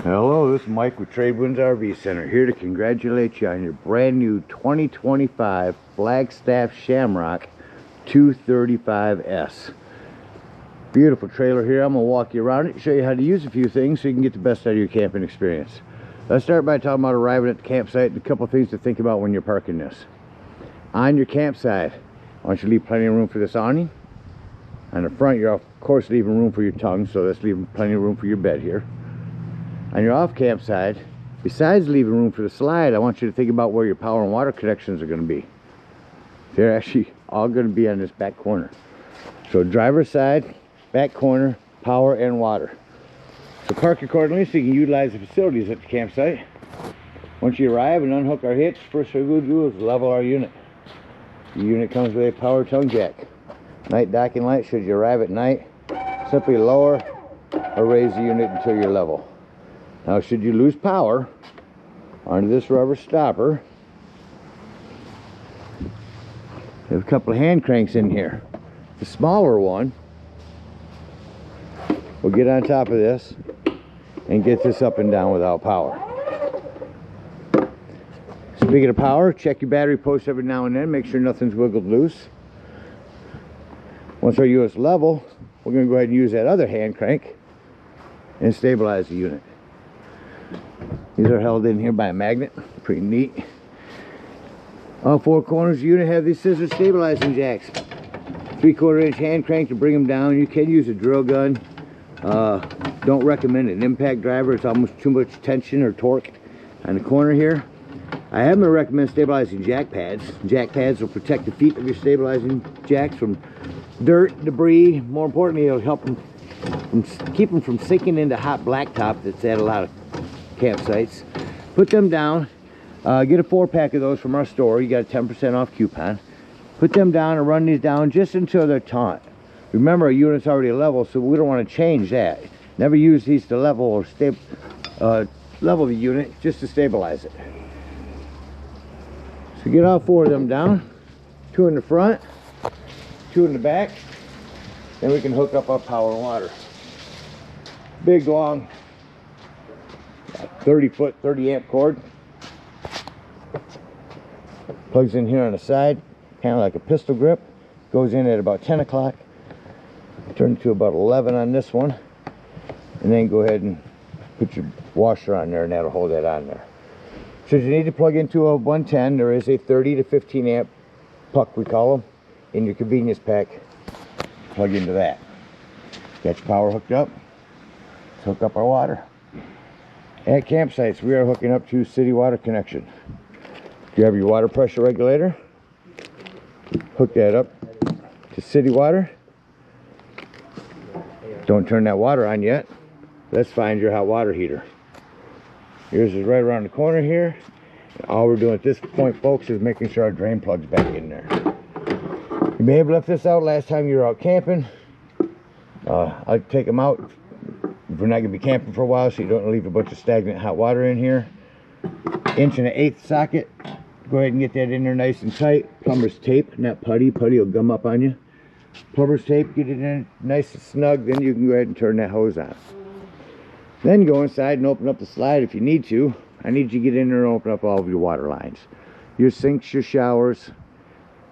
Hello, this is Mike with Trade Winds RV Center, here to congratulate you on your brand new 2025 Flagstaff Shamrock 235S. Beautiful trailer here. I'm going to walk you around it, show you how to use a few things so you can get the best out of your camping experience. Let's start by talking about arriving at the campsite and a couple things to think about when you're parking this. On your campsite, I want you to leave plenty of room for this awning. On the front, you're of course leaving room for your tongue, so that's leaving plenty of room for your bed here. On your off campsite, besides leaving room for the slide, I want you to think about where your power and water connections are going to be. They're actually all going to be on this back corner. So driver's side, back corner, power and water. So park accordingly so you can utilize the facilities at the campsite. Once you arrive and unhook our hitch, first thing we'll do is level our unit. The unit comes with a power tongue jack. Night docking light, should you arrive at night, simply lower or raise the unit until you're level. Now, should you lose power, under this rubber stopper, there's a couple of hand cranks in here. The smaller one will get on top of this and get this up and down without power. Speaking of power, check your battery post every now and then, make sure nothing's wiggled loose. Once our unit's level, we're going to go ahead and use that other hand crank and stabilize the unit. These are held in here by a magnet. Pretty neat. All four corners of the unit have these scissor stabilizing jacks. 3/4 inch hand crank to bring them down. You can use a drill gun. Don't recommend an impact driver. It's almost too much tension or torque on the corner here. I am going to recommend stabilizing jack pads. Jack pads will protect the feet of your stabilizing jacks from dirt, debris. More importantly, it'll help them keep them from sinking into hot blacktop that's at a lot of campsites. Put them down. Get a 4-pack of those from our store. You got a 10% off coupon. Put them down and run these down just until they're taut. Remember, our unit's already level, so we don't want to change that. Never use these to level or level the unit, just to stabilize it. So get all 4 of them down. 2 in the front, 2 in the back. Then we can hook up our power and water. Big, long 30-foot, 30-amp cord. Plugs in here on the side, kind of like a pistol grip. Goes in at about 10 o'clock. Turn to about 11 on this one. And then go ahead and put your washer on there, and that'll hold that on there. Should you need to plug into a 110, there is a 30 to 15 amp puck, we call them, in your convenience pack. Plug into that. Got your power hooked up. Let's hook up our water. At campsites, we are hooking up to city water connection. Grab your water pressure regulator. Hook that up to city water. Don't turn that water on yet. Let's find your hot water heater. Yours is right around the corner here. And all we're doing at this point, folks, is making sure our drain plug's back in there. You may have left this out last time you were out camping. I'll take them out. We're not going to be camping for a while, so you don't leave a bunch of stagnant hot water in here. 1 1/8 socket. Go ahead and get that in there nice and tight. Plumber's tape, not putty. Putty will gum up on you. Plumber's tape, get it in nice and snug. Then you can go ahead and turn that hose on. Then go inside and open up the slide if you need to. I need you to get in there and open up all of your water lines. Your sinks, your showers,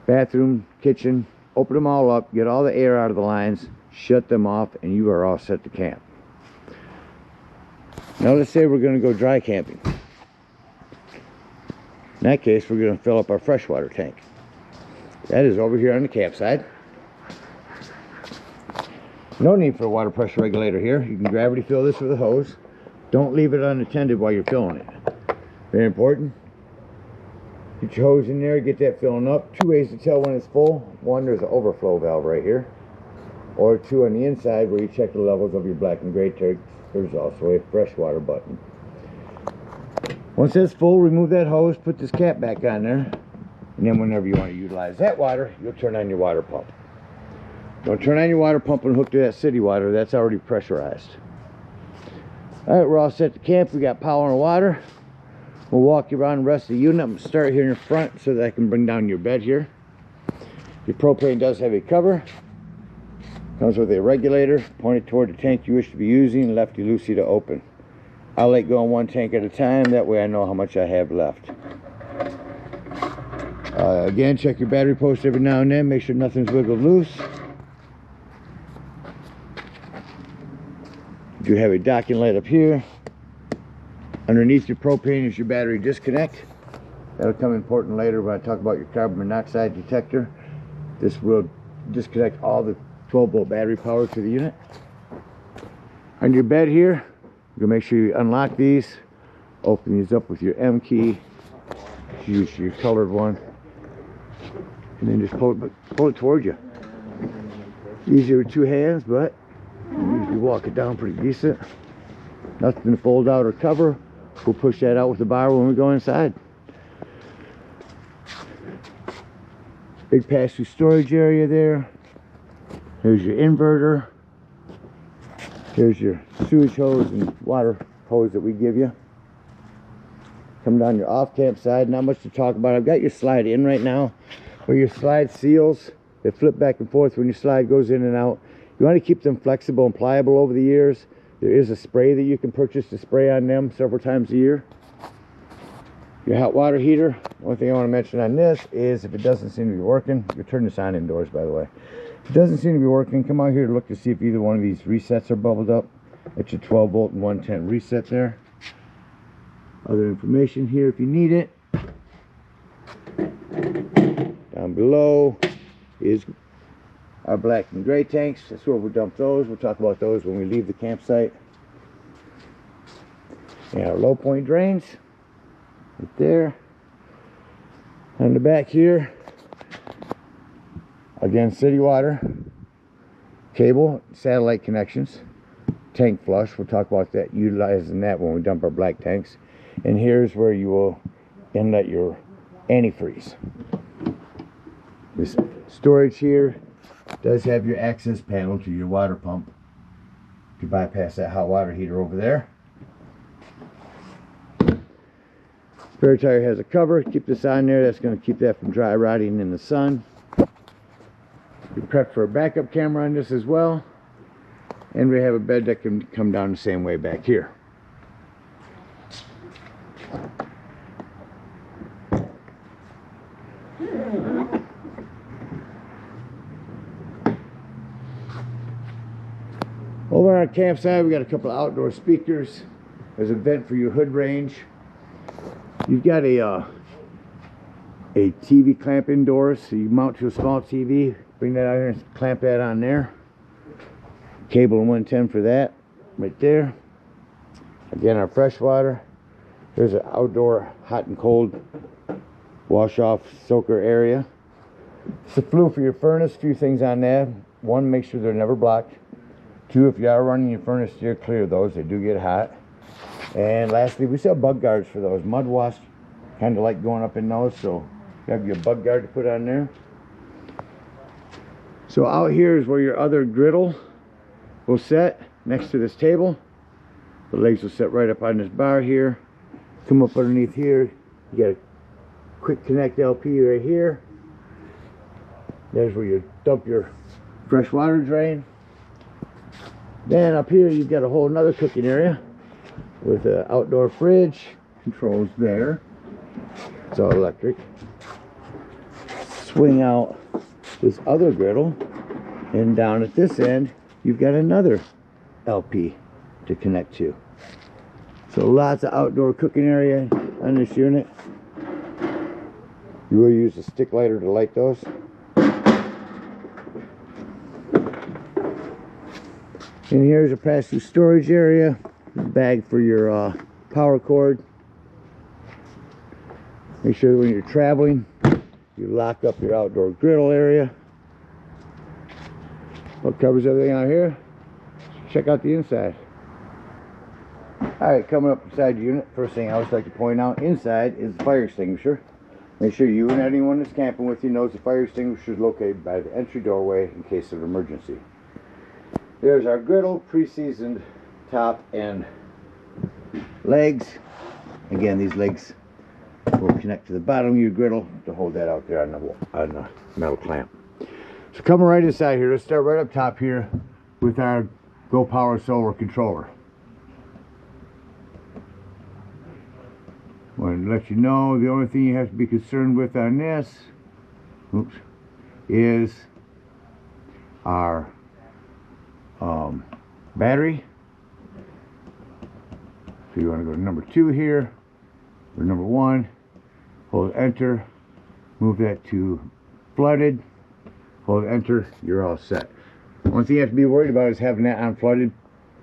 bathroom, kitchen. Open them all up. Get all the air out of the lines. Shut them off, and you are all set to camp. Now let's say we're going to go dry camping. In that case, we're going to fill up our freshwater tank. That is over here on the campsite. No need for a water pressure regulator here. You can gravity fill this with a hose. Don't leave it unattended while you're filling it. Very important. Get your hose in there, get that filling up. 2 ways to tell when it's full. 1, there's an overflow valve right here. Or 2, on the inside where you check the levels of your black and gray tank. There's also a freshwater button. Once that's full, remove that hose, put this cap back on there, and then whenever you want to utilize that water, you'll turn on your water pump. Don't turn on your water pump and hook to that city water. That's already pressurized. Alright, we're all set to camp. We got power and water. We'll walk you around the rest of the unit. I'm going to start here in the front so that I can bring down your bed here. Your propane does have a cover. Comes with a regulator pointed toward the tank you wish to be using, lefty-loosey to open. I like going one tank at a time, that way I know how much I have left. Again, check your battery post every now and then, make sure nothing's wiggled loose. You have a docking light up here. Underneath your propane is your battery disconnect. That'll come important later when I talk about your carbon monoxide detector. This will disconnect all the 12-volt battery power to the unit. On your bed here, you'll make sure you unlock these. Open these up with your M key. Use your colored one. And then just pull it towards you. Easier with two hands, but you usually walk it down pretty decent. Nothing to fold out or cover. We'll push that out with the bar when we go inside. Big pass-through storage area there. Here's your inverter. Here's your sewage hose and water hose that we give you. Come down your off-camp side. Not much to talk about. I've got your slide in right now. Where your slide seals, they flip back and forth when your slide goes in and out. You want to keep them flexible and pliable over the years. There is a spray that you can purchase to spray on them several times a year. Your hot water heater. One thing I want to mention on this is if it doesn't seem to be working, you turn this on indoors, by the way. If it doesn't seem to be working, come out here to look to see if either one of these resets are bubbled up. That's your 12 volt and 110 reset there. Other information here if you need it. Down below is our black and gray tanks. That's where we'll dump those. We'll talk about those when we leave the campsite. And our low point drains. Right there. On the back here, again, city water, cable, satellite connections, tank flush. We'll talk about that, utilizing that when we dump our black tanks. And here's where you will inlet your antifreeze. This storage here does have your access panel to your water pump to bypass that hot water heater over there. Spare tire has a cover. Keep this on there. That's going to keep that from dry rotting in the sun. We prepped for a backup camera on this as well. And we have a bed that can come down the same way back here. Over on our campsite, we got a couple of outdoor speakers. There's a vent for your hood range. You've got a TV clamp indoors, so you mount to a small TV, bring that out here and clamp that on there. Cable and 110 for that, right there. Again, our fresh water. There's an outdoor hot and cold wash off soaker area. It's a flue for your furnace. A few things on that. One, make sure they're never blocked. Two, if you are running your furnace, steer clear of those. They do get hot. And lastly, we sell bug guards for those. Mud wasps kind of like going up in those, so you have your bug guard to put on there. So out here is where your other griddle will set next to this table. The legs will set right up on this bar here. Come up underneath here. You got a quick connect LP right here. There's where you dump your fresh water drain. Then up here you've got a whole nother cooking area with an outdoor fridge, controls there. It's all electric. Swing out this other griddle, and down at this end you've got another LP to connect to. So lots of outdoor cooking area on this unit. You will use a stick lighter to light those. And here's a pass-through storage area, bag for your power cord. Make sure that when you're traveling, you lock up your outdoor griddle area. What covers everything out here? Check out the inside. Alright, coming up inside the unit, first thing I always like to point out inside is the fire extinguisher. Make sure you and anyone that's camping with you knows the fire extinguisher is located by the entry doorway in case of emergency. There's our griddle, pre-seasoned top and legs. Again, these legs will connect to the bottom of your griddle to hold that out there on the metal clamp. So coming right inside here, let's start right up top here with our Go Power Solar controller. want to let you know the only thing you have to be concerned with on this, oops, is our battery. So you want to go to number 2 here, or number 1, hold enter, move that to flooded, hold enter, you're all set. One thing you have to be worried about is having that on flooded,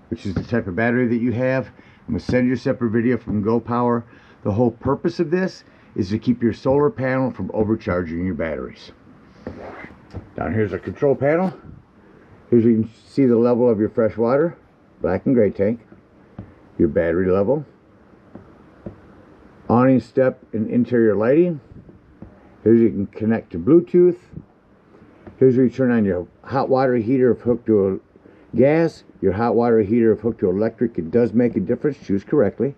which is the type of battery that you have. I'm going to send you a separate video from Go Power. The whole purpose of this is to keep your solar panel from overcharging your batteries. Down here's our control panel. Here's where you can see the level of your fresh water, black and gray tank, your battery level, awning step and interior lighting. Here's where you can connect to Bluetooth. Here's where you turn on your hot water heater if hooked to a gas, your hot water heater if hooked to electric. It does make a difference, choose correctly.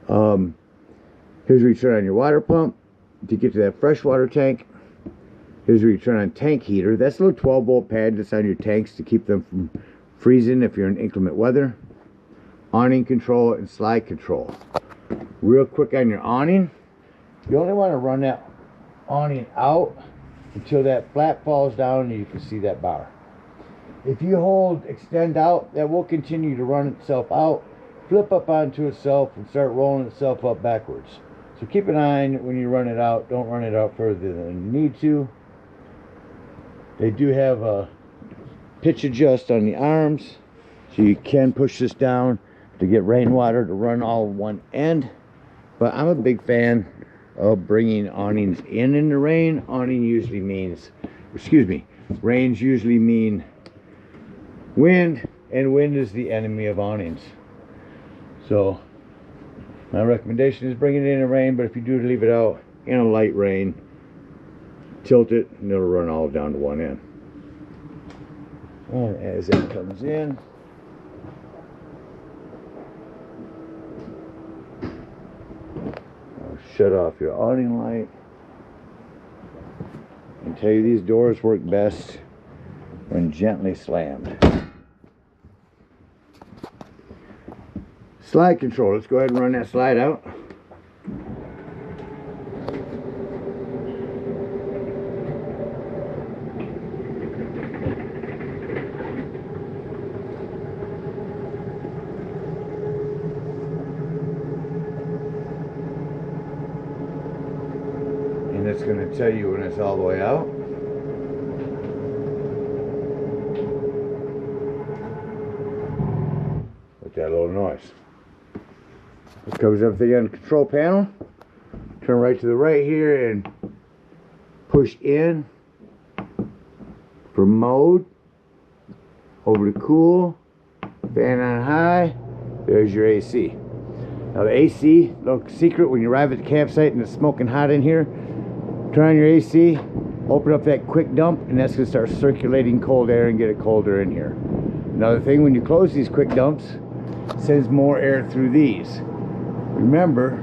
Here's where you turn on your water pump to get to that fresh water tank. Here's where you turn on tank heater. That's a little 12-volt pad that's on your tanks to keep them from freezing if you're in inclement weather. Awning control and slide control. Real quick on your awning, you only want to run that awning out until that flap falls down and you can see that bar. If you hold extend out, that will continue to run itself out, flip up onto itself, and start rolling itself up backwards. So keep an eye on it when you run it out. Don't run it out further than you need to. They do have a pitch adjust on the arms, so you can push this down to get rainwater to run all one end. But I'm a big fan of bringing awnings in the rain. Awning usually means, rains usually mean wind, and wind is the enemy of awnings. So my recommendation is bring it in the rain, but if you do leave it out in a light rain, tilt it and it'll run all down to one end. And as it comes in, I'll shut off your awning light and tell you these doors work best when gently slammed. Slide control, let's go ahead and run that slide out. And it's going to tell you when it's all the way out. With that little noise. It covers everything on the control panel. Turn right to the right here and push in for mode. Over to cool. Fan on high. There's your AC. Now the AC, little secret, when you arrive at the campsite and it's smoking hot in here, turn on your AC, open up that quick dump, and that's going to start circulating cold air and get it colder in here. Another thing, when you close these quick dumps, it sends more air through these. Remember,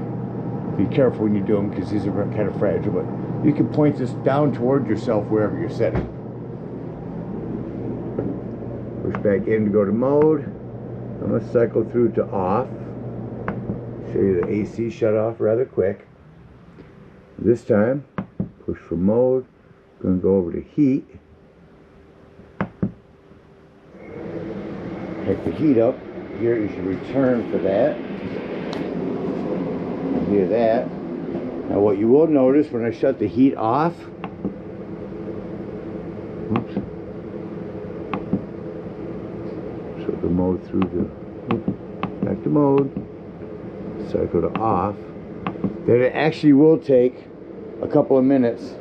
be careful when you do them because these are kind of fragile, but you can point this down toward yourself wherever you're setting. Push back in to go to mode. I'm going to cycle through to off. Show you the AC shut off rather quick. This time, push for mode. Going to go over to heat. Pick the heat up. Here is your return for that. Hear that. Now what you will notice when I shut the heat off, oops, shut the mode through the, back to mode, cycle to off, then it actually will take a couple of minutes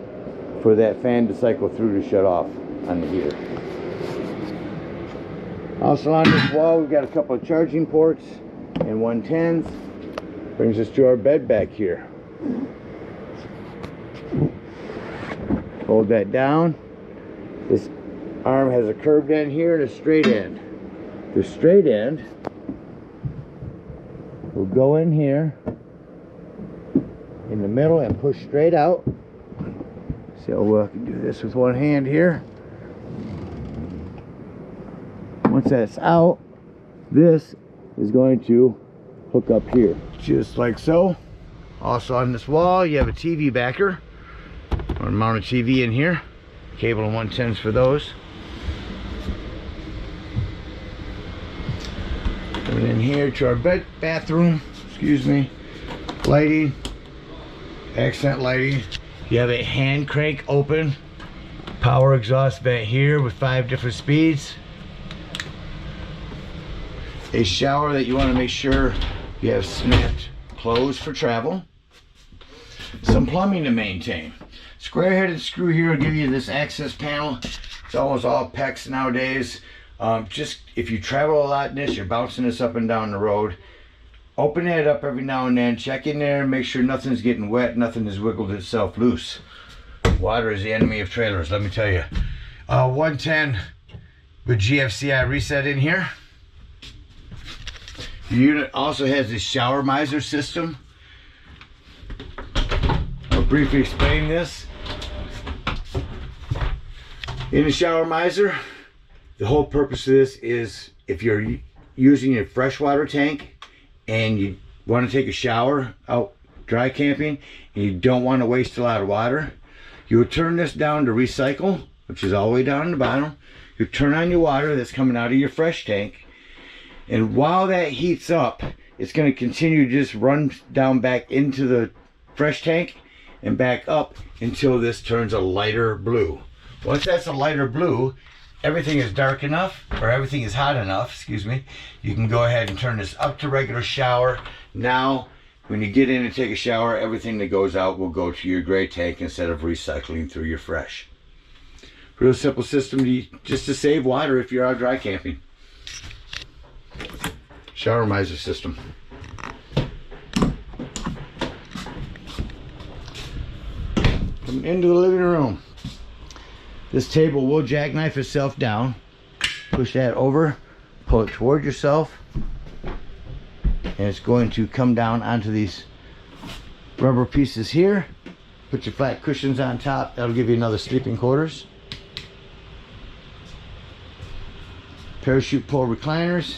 for that fan to cycle through to shut off on the heater. Also on this wall we've got a couple of charging ports and 110s. Brings us to our bed back here. Hold that down. This arm has a curved end here and a straight end. The straight end will go in here in the middle and push straight out. See how well I can do this with one hand here. Once that's out, this is going to hook up here, just like so. Also on this wall, you have a TV backer. I'm gonna mount a TV in here. Cable and 110s for those. Coming in here to our bathroom, excuse me. Lighting, accent lighting. You have a hand crank open power exhaust vent here with 5 different speeds. A shower that you want to make sure you have snapped closed for travel. Some plumbing to maintain. Square headed screw here will give you this access panel. It's almost all PEX nowadays. Just if you travel a lot in this, you're bouncing this up and down the road. Open it up every now and then, check in there, make sure nothing's getting wet, nothing has wiggled itself loose. Water is the enemy of trailers, let me tell you. 110 with GFCI reset in here. The unit also has this shower miser system. I'll briefly explain this. In the shower miser, the whole purpose of this is if you're using a freshwater tank and you want to take a shower out dry camping and you don't want to waste a lot of water, you would turn this down to recycle, which is all the way down in the bottom. You turn on your water that's coming out of your fresh tank, and while that heats up, it's going to continue to just run down back into the fresh tank and back up until this turns a lighter blue. Once that's a lighter blue, everything is dark enough, or everything is hot enough, excuse me, you can go ahead and turn this up to regular shower. Now, when you get in and take a shower, everything that goes out will go to your gray tank instead of recycling through your fresh. Real simple system just to save water if you're out dry camping. Shower miser system. Coming into the living room. This table will jackknife itself down. Push that over, pull it toward yourself, and it's going to come down onto these rubber pieces here. Put your flat cushions on top. That'll give you another sleeping quarters. Parachute pole recliners.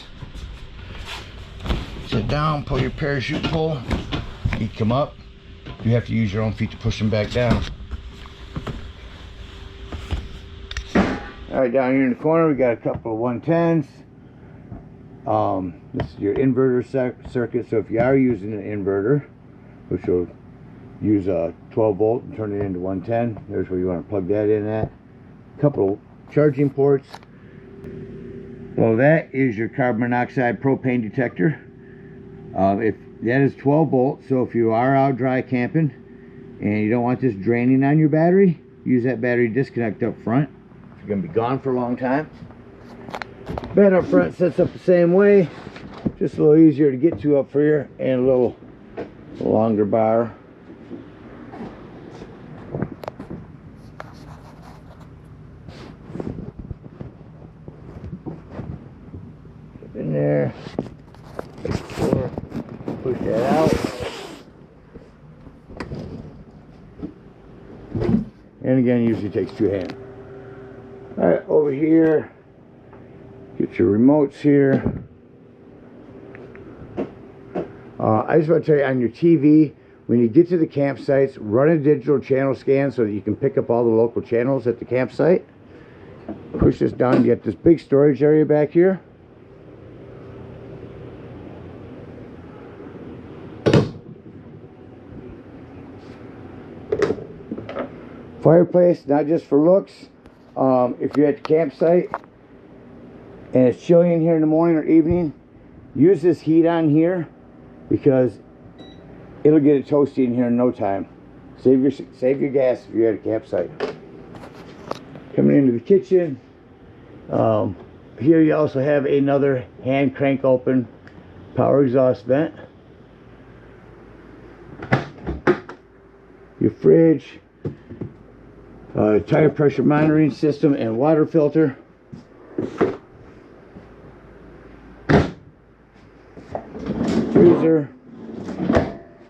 Sit down, pull your parachute pole. Feet come up. You have to use your own feet to push them back down. Alright, down here in the corner we got a couple of 110s. This is your inverter circuit, so if you are using an inverter, which will use a 12 volt and turn it into 110, there's where you want to plug that in at. A couple of charging ports. Well, that is your carbon monoxide propane detector. If that is 12 volts, so if you are out dry camping and you don't want this draining on your battery, use that battery disconnect up front. You're going to be gone for a long time. Bed up front sets up the same way, just a little easier to get to up here, and a little longer bar. Up in there, push that out, and again, usually takes 2 hands. Alright, over here, get your remotes here. I just want to tell you, on your TV, when you get to the campsites, run a digital channel scan so that you can pick up all the local channels at the campsite. Push this down, you get this big storage area back here. Fireplace, not just for looks. If you're at the campsite and it's chilly in here in the morning or evening, use this heat on here because it'll get it toasty in here in no time. Save your gas if you're at a campsite. Coming into the kitchen, here you also have another hand crank open power exhaust vent. Your fridge. Tire pressure monitoring system and water filter. Freezer.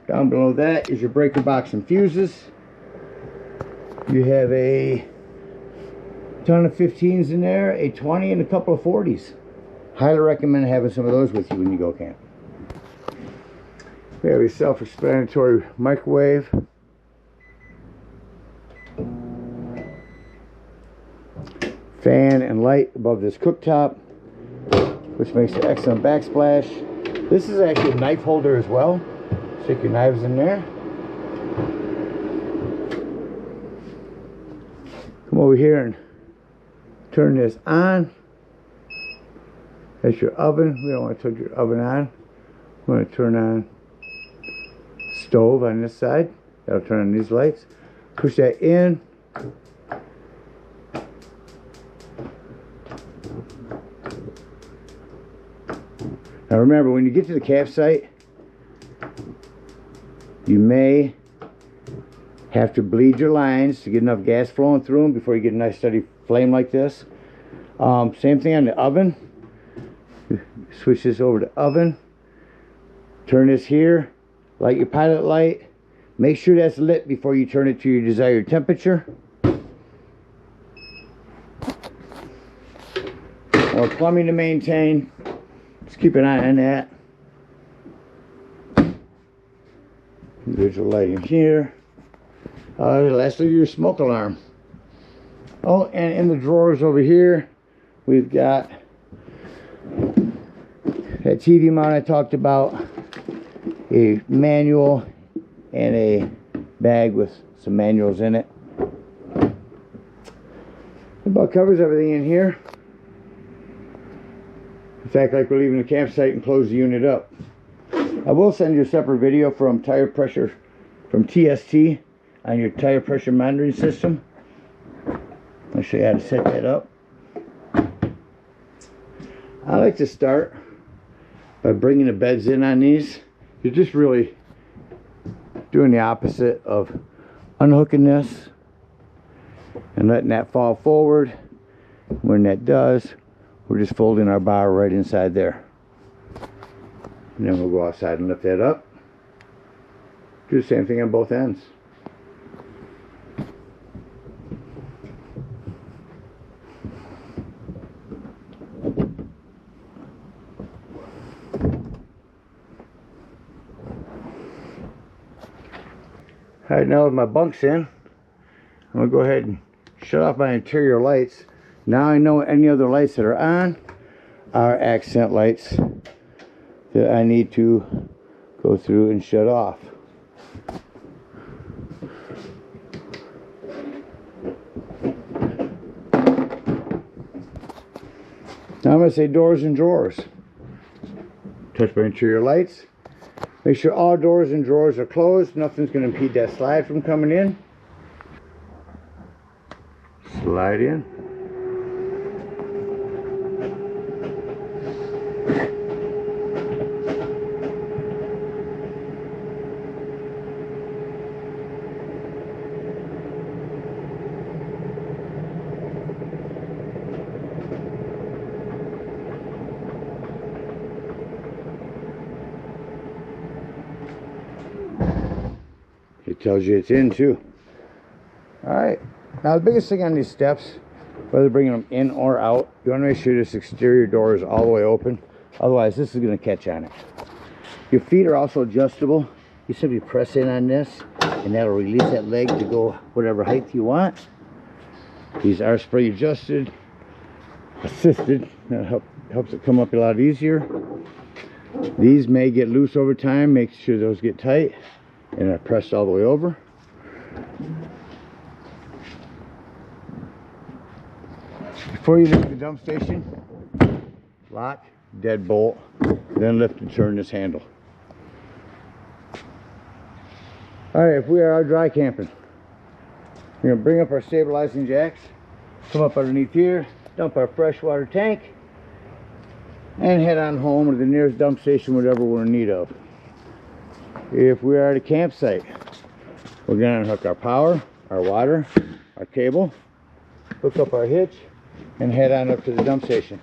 Down below that is your breaker box and fuses. You have a ton of 15s in there, a 20 and a couple of 40s. Highly recommend having some of those with you when you go camp. We have a self-explanatory microwave. Fan and light above this cooktop, which makes an excellent backsplash. This is actually a knife holder as well. Stick your knives in there. Come over here and turn this on. That's your oven. We don't want to touch your oven on. We want to turn on stove on this side. That'll turn on these lights. Push that in. Now remember, when you get to the campsite, you may have to bleed your lines to get enough gas flowing through them before you get a nice steady flame like this. Same thing on the oven. Switch this over to oven. Turn this here. Light your pilot light. Make sure that's lit before you turn it to your desired temperature. More plumbing to maintain. Just keep an eye on that. Visual lighting here. Lastly, your smoke alarm. Oh, and in the drawers over here, we've got that TV mount I talked about, a manual, and a bag with some manuals in it. About covers everything in here. It's act like we're leaving the campsite and close the unit up. I will send you a separate video from tire pressure from TST on your tire pressure monitoring system. I'll show you how to set that up. I like to start by bringing the beds in on these. You're just really doing the opposite of unhooking this and letting that fall forward. When that does, we're just folding our bar right inside there. And then we'll go outside and lift that up. Do the same thing on both ends. Alright, now with my bunks in, I'm going to go ahead and shut off my interior lights. Now I know any other lights that are on are accent lights that I need to go through and shut off. Now I'm going to say doors and drawers. Touch my interior lights. Make sure all doors and drawers are closed. Nothing's going to impede that slide from coming in. Slide in. It tells you it's in too. Alright, now the biggest thing on these steps, whether bringing them in or out, you want to make sure this exterior door is all the way open. Otherwise, this is going to catch on it. Your feet are also adjustable. You simply press in on this, and that'll release that leg to go whatever height you want. These are spray adjusted, assisted. That helps it come up a lot easier. These may get loose over time. Make sure those get tight and are pressed all the way over. Before you leave the dump station, lock, deadbolt, then lift and turn this handle. Alright, if we are dry camping, we're going to bring up our stabilizing jacks, come up underneath here, dump our freshwater tank, and head on home to the nearest dump station, whatever we're in need of. If we are at a campsite, we're going to unhook our power, our water, our cable, hook up our hitch, and head on up to the dump station.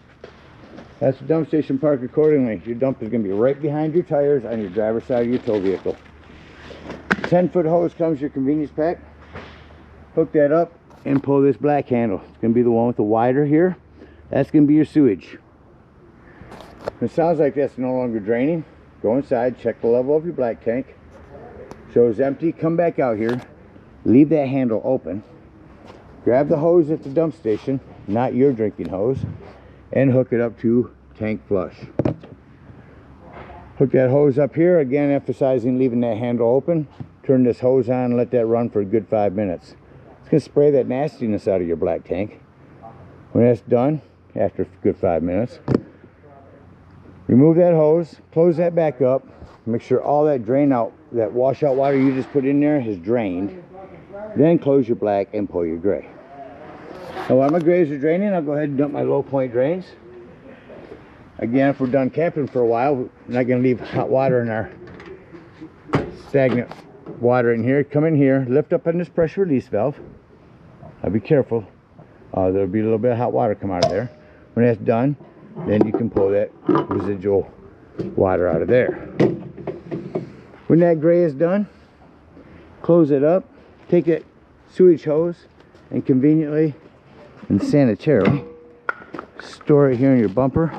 That's the dump station park accordingly. Your dump is going to be right behind your tires on your driver's side of your tow vehicle. 10-foot hose comes your convenience pack. Hook that up and pull this black handle. It's going to be the one with the wider here. That's going to be your sewage. It sounds like that's no longer draining. go inside, check the level of your black tank. Shows empty, come back out here, leave that handle open, grab the hose at the dump station, not your drinking hose, and hook it up to tank flush. Hook that hose up here, again emphasizing leaving that handle open. Turn this hose on and let that run for a good 5 minutes. It's going to spray that nastiness out of your black tank. When that's done, after a good 5 minutes, remove that hose, close that back up, make sure all that drain out, that washout water you just put in there has drained. Then close your black and pull your gray. Now while my grays are draining, I'll go ahead and dump my low point drains. Again, if we're done camping for a while, we're not going to leave hot water in our stagnant water in here. Come in here, lift up on this pressure release valve. Now be careful. There'll be a little bit of hot water come out of there. When that's done, then you can pull that residual water out of there. When that gray is done, close it up, take that sewage hose, and conveniently and sanitarily store it here in your bumper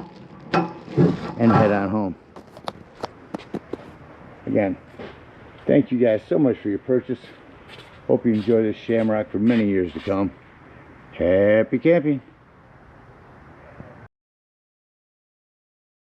and head on home. Again, thank you guys so much for your purchase. Hope you enjoy this Shamrock for many years to come. Happy camping.